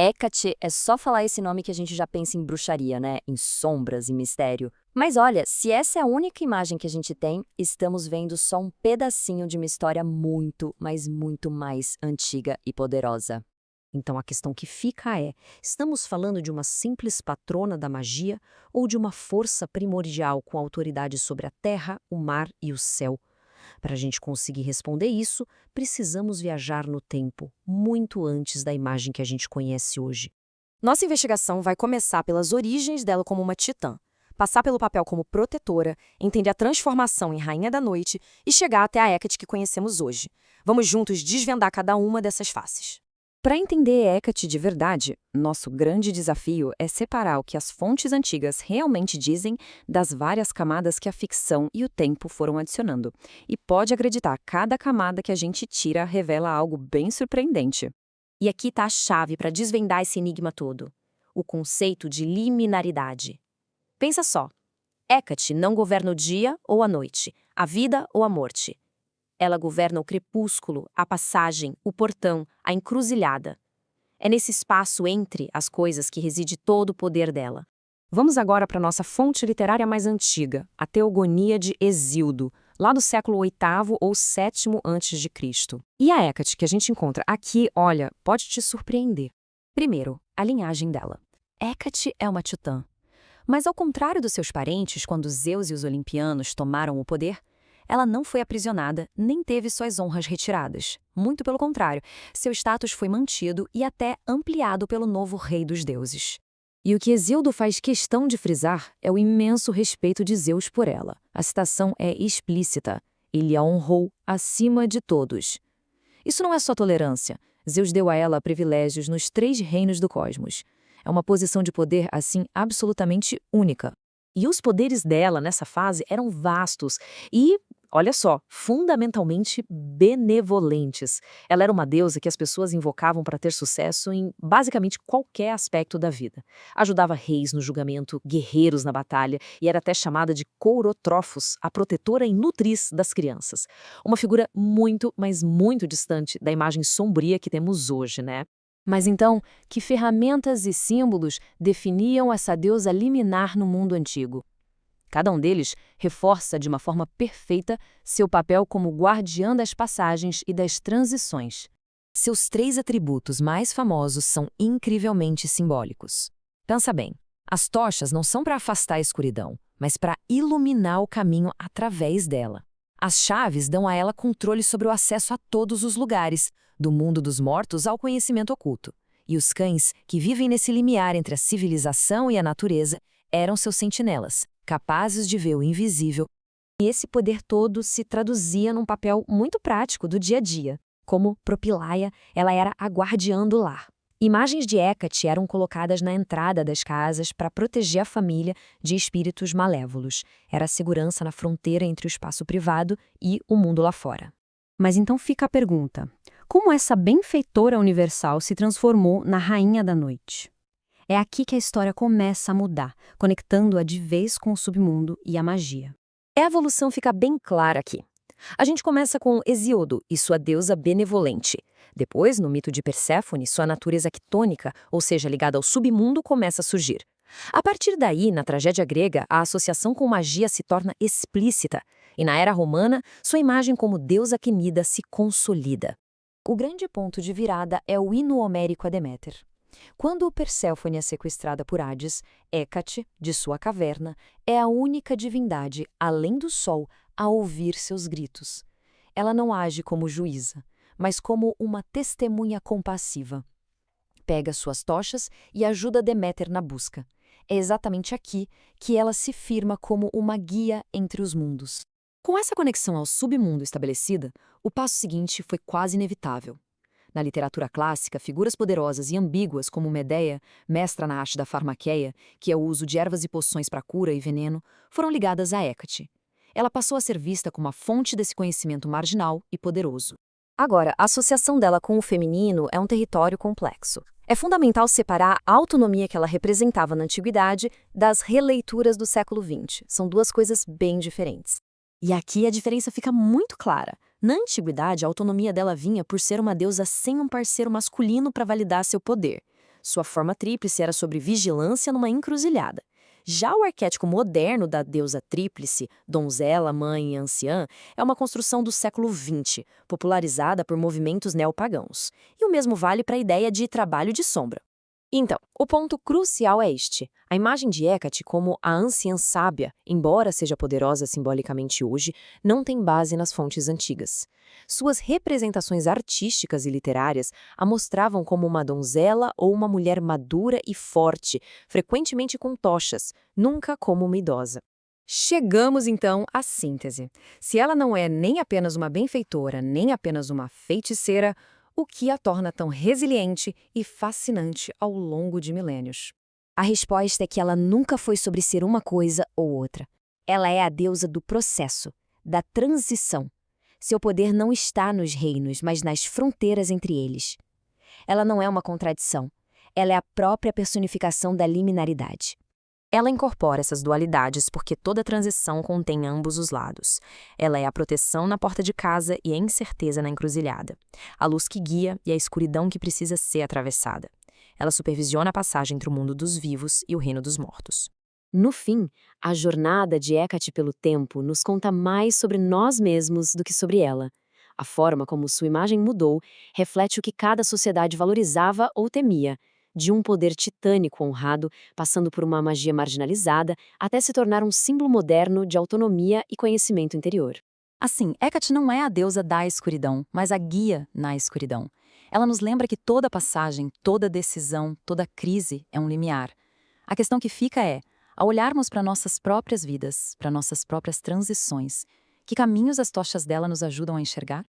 Hecate é só falar esse nome que a gente já pensa em bruxaria, né? Em sombras e mistério. Mas olha, se essa é a única imagem que a gente tem, estamos vendo só um pedacinho de uma história muito, mas muito mais antiga e poderosa. Então a questão que fica é: estamos falando de uma simples patrona da magia ou de uma força primordial com autoridade sobre a terra, o mar e o céu? Para a gente conseguir responder isso, precisamos viajar no tempo, muito antes da imagem que a gente conhece hoje. Nossa investigação vai começar pelas origens dela como uma titã, passar pelo papel como protetora, entender a transformação em Rainha da Noite e chegar até a Hecate que conhecemos hoje. Vamos juntos desvendar cada uma dessas faces. Para entender Hecate de verdade, nosso grande desafio é separar o que as fontes antigas realmente dizem das várias camadas que a ficção e o tempo foram adicionando. E pode acreditar, cada camada que a gente tira revela algo bem surpreendente. E aqui está a chave para desvendar esse enigma todo: o conceito de liminaridade. Pensa só: Hecate não governa o dia ou a noite, a vida ou a morte. Ela governa o crepúsculo, a passagem, o portão, a encruzilhada. É nesse espaço entre as coisas que reside todo o poder dela. Vamos agora para nossa fonte literária mais antiga, a Teogonia de Hesíodo, lá do século VIII ou VII a.C. E a Hecate que a gente encontra aqui, olha, pode te surpreender. Primeiro, a linhagem dela. Hecate é uma titã. Mas ao contrário dos seus parentes, quando Zeus e os olimpianos tomaram o poder, ela não foi aprisionada, nem teve suas honras retiradas. Muito pelo contrário, seu status foi mantido e até ampliado pelo novo rei dos deuses. E o que Hesíodo faz questão de frisar é o imenso respeito de Zeus por ela. A citação é explícita. Ele a honrou acima de todos. Isso não é só tolerância. Zeus deu a ela privilégios nos 3 reinos do cosmos. É uma posição de poder, assim, absolutamente única. E os poderes dela, nessa fase, eram vastos e, olha só, fundamentalmente benevolentes. Ela era uma deusa que as pessoas invocavam para ter sucesso em basicamente qualquer aspecto da vida. Ajudava reis no julgamento, guerreiros na batalha e era até chamada de Courotrófos, a protetora e nutriz das crianças. Uma figura muito, mas muito distante da imagem sombria que temos hoje, né? Mas então, que ferramentas e símbolos definiam essa deusa liminar no mundo antigo? Cada um deles reforça de uma forma perfeita seu papel como guardiã das passagens e das transições. Seus 3 atributos mais famosos são incrivelmente simbólicos. Pensa bem, as tochas não são para afastar a escuridão, mas para iluminar o caminho através dela. As chaves dão a ela controle sobre o acesso a todos os lugares, do mundo dos mortos ao conhecimento oculto. E os cães, que vivem nesse limiar entre a civilização e a natureza, eram seus sentinelas, capazes de ver o invisível. E esse poder todo se traduzia num papel muito prático do dia a dia. Como Propilaia, ela era a guardiã do lar. Imagens de Hecate eram colocadas na entrada das casas para proteger a família de espíritos malévolos. Era a segurança na fronteira entre o espaço privado e o mundo lá fora. Mas então fica a pergunta: como essa benfeitora universal se transformou na Rainha da Noite? É aqui que a história começa a mudar, conectando-a de vez com o submundo e a magia. A evolução fica bem clara aqui. A gente começa com Hesíodo e sua deusa benevolente. Depois, no mito de Perséfone, sua natureza quitônica, ou seja, ligada ao submundo, começa a surgir. A partir daí, na tragédia grega, a associação com magia se torna explícita, e na era romana, sua imagem como deusa quemida se consolida. O grande ponto de virada é o hino homérico a Deméter. Quando Perséfone é sequestrada por Hades, Hécate, de sua caverna, é a única divindade, além do sol, a ouvir seus gritos. Ela não age como juíza, mas como uma testemunha compassiva. Pega suas tochas e ajuda Deméter na busca. É exatamente aqui que ela se firma como uma guia entre os mundos. Com essa conexão ao submundo estabelecida, o passo seguinte foi quase inevitável. Na literatura clássica, figuras poderosas e ambíguas como Medeia, mestra na arte da farmaqueia, que é o uso de ervas e poções para cura e veneno, foram ligadas a Hecate. Ela passou a ser vista como a fonte desse conhecimento marginal e poderoso. Agora, a associação dela com o feminino é um território complexo. É fundamental separar a autonomia que ela representava na antiguidade das releituras do século XX. São 2 coisas bem diferentes. E aqui a diferença fica muito clara. Na antiguidade, a autonomia dela vinha por ser uma deusa sem um parceiro masculino para validar seu poder. Sua forma tríplice era sobre vigilância numa encruzilhada. Já o arquétipo moderno da deusa tríplice, donzela, mãe e anciã, é uma construção do século XX, popularizada por movimentos neopagãos. E o mesmo vale para a ideia de trabalho de sombra. Então, o ponto crucial é este. A imagem de Hecate como a anciã sábia, embora seja poderosa simbolicamente hoje, não tem base nas fontes antigas. Suas representações artísticas e literárias a mostravam como uma donzela ou uma mulher madura e forte, frequentemente com tochas, nunca como uma idosa. Chegamos, então, à síntese. Se ela não é nem apenas uma benfeitora, nem apenas uma feiticeira, o que a torna tão resiliente e fascinante ao longo de milênios? A resposta é que ela nunca foi sobre ser uma coisa ou outra. Ela é a deusa do processo, da transição. Seu poder não está nos reinos, mas nas fronteiras entre eles. Ela não é uma contradição. Ela é a própria personificação da liminaridade. Ela incorpora essas dualidades porque toda transição contém ambos os lados. Ela é a proteção na porta de casa e a incerteza na encruzilhada. A luz que guia e a escuridão que precisa ser atravessada. Ela supervisiona a passagem entre o mundo dos vivos e o reino dos mortos. No fim, a jornada de Hecate pelo tempo nos conta mais sobre nós mesmos do que sobre ela. A forma como sua imagem mudou reflete o que cada sociedade valorizava ou temia, de um poder titânico honrado, passando por uma magia marginalizada, até se tornar um símbolo moderno de autonomia e conhecimento interior. Assim, Hecate não é a deusa da escuridão, mas a guia na escuridão. Ela nos lembra que toda passagem, toda decisão, toda crise é um limiar. A questão que fica é, ao olharmos para nossas próprias vidas, para nossas próprias transições, que caminhos as tochas dela nos ajudam a enxergar?